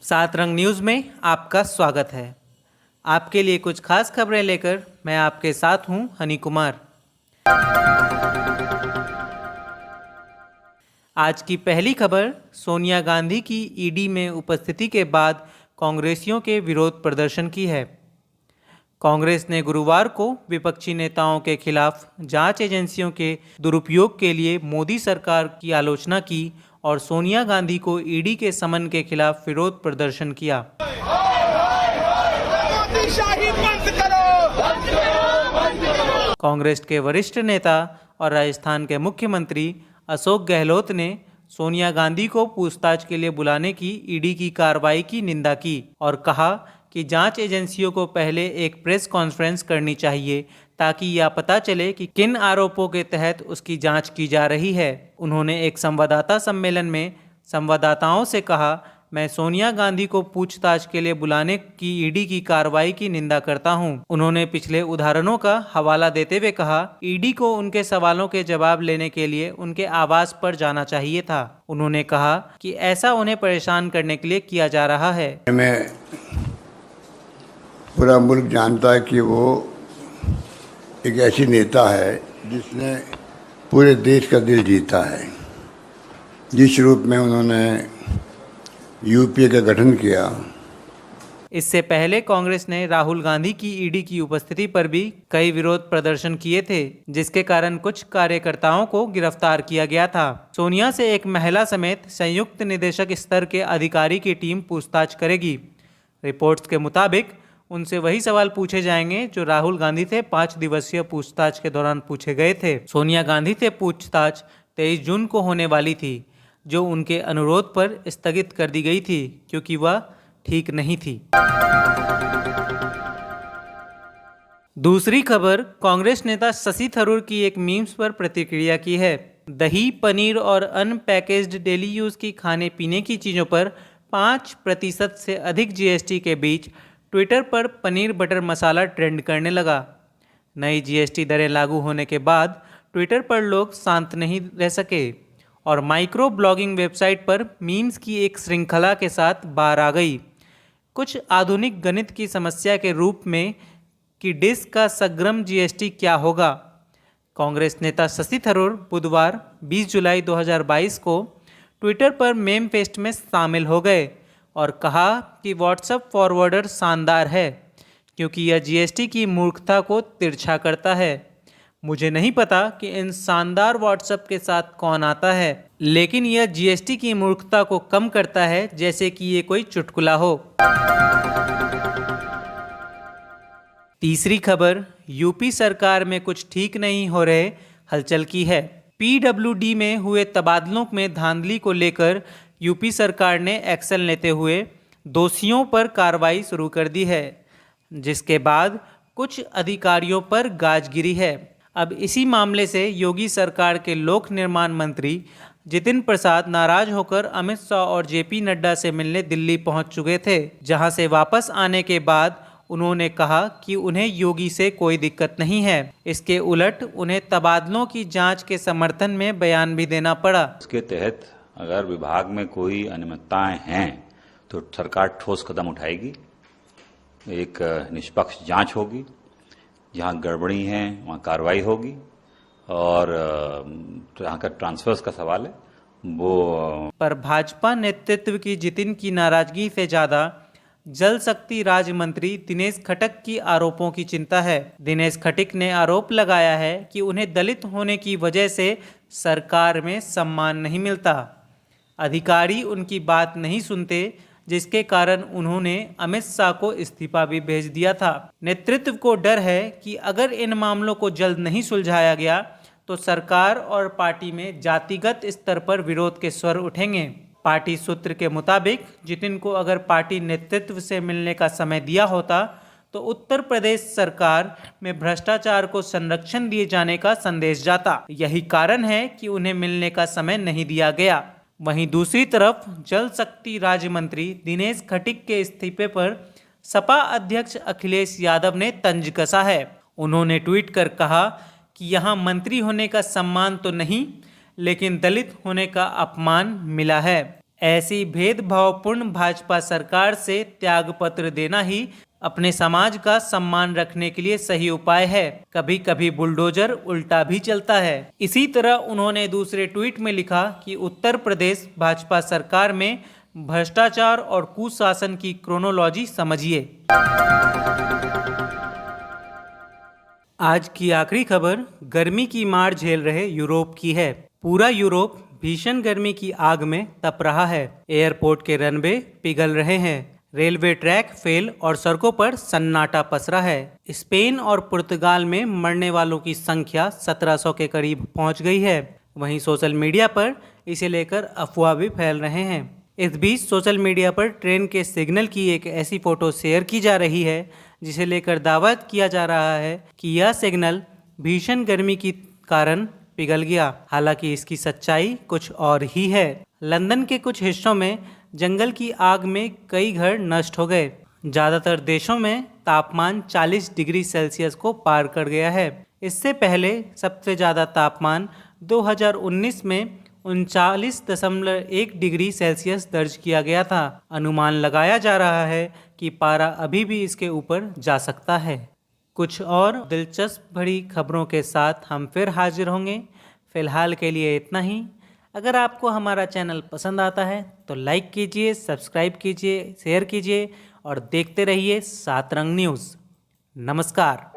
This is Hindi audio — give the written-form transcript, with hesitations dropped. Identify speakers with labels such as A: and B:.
A: सात रंग न्यूज़ में आपका स्वागत है। आपके लिए कुछ खास खबरें लेकर मैं आपके साथ हूं हनी कुमार। आज की पहली खबर, सोनिया गांधी की ईडी में उपस्थिति के बाद कांग्रेसियों के विरोध प्रदर्शन की है। कांग्रेस ने गुरुवार को विपक्षी नेताओं के खिलाफ जांच एजेंसियों के दुरुपयोग के लिए मोदी सरकार की आलोचना की और सोनिया गांधी को ईडी के समन के खिलाफ विरोध प्रदर्शन किया। कांग्रेस के वरिष्ठ नेता और राजस्थान के मुख्यमंत्री अशोक गहलोत ने सोनिया गांधी को पूछताछ के लिए बुलाने की ईडी की कार्रवाई की निंदा की और कहा कि जांच एजेंसियों को पहले एक प्रेस कॉन्फ्रेंस करनी चाहिए ताकि यह पता चले कि किन आरोपों के तहत उसकी जांच की जा रही है। उन्होंने एक संवाददाता सम्मेलन में संवाददाताओं से कहा, मैं सोनिया गांधी को पूछताछ के लिए बुलाने की ईडी की कार्रवाई की निंदा करता हूं। उन्होंने पिछले उदाहरणों का हवाला देते हुए कहा, ईडी को उनके सवालों के जवाब लेने के लिए उनके आवास पर जाना चाहिए था। उन्होंने कहा कि ऐसा उन्हें परेशान करने के लिए किया जा रहा है।
B: पूरा मुल्क जानता है कि वो एक ऐसी नेता है जिसने पूरे देश का दिल जीता है। जिस रूप में उन्होंने यूपीए का गठन किया।
A: इससे पहले कांग्रेस ने राहुल गांधी की ईडी की उपस्थिति पर भी कई विरोध प्रदर्शन किए थे, जिसके कारण कुछ कार्यकर्ताओं को गिरफ्तार किया गया था। सोनिया से एक महिला समेत संयुक्त निदेशक स्तर के अधिकारी की टीम पूछताछ करेगी। रिपोर्ट्स के मुताबिक उनसे वही सवाल पूछे जाएंगे जो राहुल गांधी से 5 दिवसीय पूछताछ के दौरान पूछे गए थे। सोनिया गांधी से पूछताछ 23 जून को होने वाली थी, जो उनके अनुरोध पर स्थगित कर दी गई थी क्योंकि वह ठीक नहीं थी। दूसरी खबर, कांग्रेस नेता शशि थरूर की एक मीम्स पर प्रतिक्रिया की है। दही, पनीर और अनपैकेज्ड डेली यूज की खाने पीने की चीजों पर 5% से अधिक जीएसटी के बीच ट्विटर पर पनीर बटर मसाला ट्रेंड करने लगा। नई जीएसटी दरें लागू होने के बाद ट्विटर पर लोग शांत नहीं रह सके और माइक्रो ब्लॉगिंग वेबसाइट पर मीम्स की एक श्रृंखला के साथ बाहर आ गई, कुछ आधुनिक गणित की समस्या के रूप में कि डिश का समग्र जीएसटी क्या होगा। कांग्रेस नेता शशि थरूर बुधवार 20 जुलाई 2022 को ट्विटर पर मेम फेस्ट में शामिल हो गए और कहा कि व्हाट्सएप फॉरवर्डर शानदार है क्योंकि यह जीएसटी की मूर्खता को तिरछा करता है। मुझे नहीं पता कि इन शानदार व्हाट्सएप के साथ कौन आता है, लेकिन यह जीएसटी की मूर्खता को कम करता है जैसे कि ये कोई चुटकुला हो। तीसरी खबर, यूपी सरकार में कुछ ठीक नहीं हो रहे हलचल की है। पीडब्ल्यूडी में हुए तबादलों में धांधली को लेकर यूपी सरकार ने एक्शन लेते हुए दोषियों पर कार्रवाई शुरू कर दी है, जिसके बाद कुछ अधिकारियों पर गाज गिरी है। अब इसी मामले से योगी सरकार के लोक निर्माण मंत्री जितिन प्रसाद नाराज होकर अमित शाह और जेपी नड्डा से मिलने दिल्ली पहुंच चुके थे, जहां से वापस आने के बाद उन्होंने कहा कि उन्हें योगी से कोई दिक्कत नहीं है। इसके उलट उन्हें तबादलों की जांच के समर्थन में बयान भी देना पड़ा।
C: इसके तहत अगर विभाग में कोई अनियमितताएं हैं तो सरकार ठोस कदम उठाएगी। एक निष्पक्ष जांच होगी, जहां गड़बड़ी है वहां कार्रवाई होगी और जहां का ट्रांसफर्स का सवाल है वो
A: पर भाजपा नेतृत्व की जितिन की नाराजगी से ज्यादा जल शक्ति राज्य मंत्री दिनेश खटक की आरोपों की चिंता है। दिनेश खटक ने आरोप लगाया है कि उन्हें दलित होने की वजह से सरकार में सम्मान नहीं मिलता। अधिकारी उनकी बात नहीं सुनते, जिसके कारण उन्होंने अमित शाह को इस्तीफा भी भेज दिया था। नेतृत्व को डर है कि अगर इन मामलों को जल्द नहीं सुलझाया गया तो सरकार और पार्टी में जातिगत स्तर पर विरोध के स्वर उठेंगे। पार्टी सूत्र के मुताबिक जितिन को अगर पार्टी नेतृत्व से मिलने का समय दिया होता तो उत्तर प्रदेश सरकार में भ्रष्टाचार को संरक्षण दिए जाने का संदेश जाता। यही कारण है कि उन्हें मिलने का समय नहीं दिया गया। वहीं दूसरी तरफ जल शक्ति राज्य मंत्री दिनेश खटक के इस्तीफे पर सपा अध्यक्ष अखिलेश यादव ने तंज कसा है। उन्होंने ट्वीट कर कहा कि यहाँ मंत्री होने का सम्मान तो नहीं, लेकिन दलित होने का अपमान मिला है। ऐसी भेदभावपूर्ण भाजपा सरकार से त्यागपत्र देना ही अपने समाज का सम्मान रखने के लिए सही उपाय है। कभी कभी बुलडोजर उल्टा भी चलता है। इसी तरह उन्होंने दूसरे ट्वीट में लिखा कि उत्तर प्रदेश भाजपा सरकार में भ्रष्टाचार और कुशासन की क्रोनोलॉजी समझिए। आज की आखिरी खबर गर्मी की मार झेल रहे यूरोप की है। पूरा यूरोप भीषण गर्मी की आग में तप रहा है। एयरपोर्ट के रनवे पिघल रहे हैं, रेलवे ट्रैक फेल और सड़कों पर सन्नाटा पसरा है। स्पेन और पुर्तगाल में मरने वालों की संख्या 1700 के करीब पहुंच गई है। वहीं सोशल मीडिया पर इसे लेकर अफवाह भी फैल रहे हैं। इस बीच सोशल मीडिया पर ट्रेन के सिग्नल की एक ऐसी फोटो शेयर की जा रही है जिसे लेकर दावा किया जा रहा है कि यह सिग्नल भीषण गर्मी के कारण पिघल गया। हालांकि इसकी सच्चाई कुछ और ही है। लंदन के कुछ हिस्सों में जंगल की आग में कई घर नष्ट हो गए। ज़्यादातर देशों में तापमान 40 डिग्री सेल्सियस को पार कर गया है। इससे पहले सबसे ज़्यादा तापमान 2019 में 39.1 डिग्री सेल्सियस दर्ज किया गया था। अनुमान लगाया जा रहा है कि पारा अभी भी इसके ऊपर जा सकता है। कुछ और दिलचस्प भरी खबरों के साथ हम फिर हाजिर होंगे। फिलहाल के लिए इतना ही। अगर आपको हमारा चैनल पसंद आता है तो लाइक कीजिए, सब्सक्राइब कीजिए, शेयर कीजिए और देखते रहिए 7 रंग न्यूज़। नमस्कार।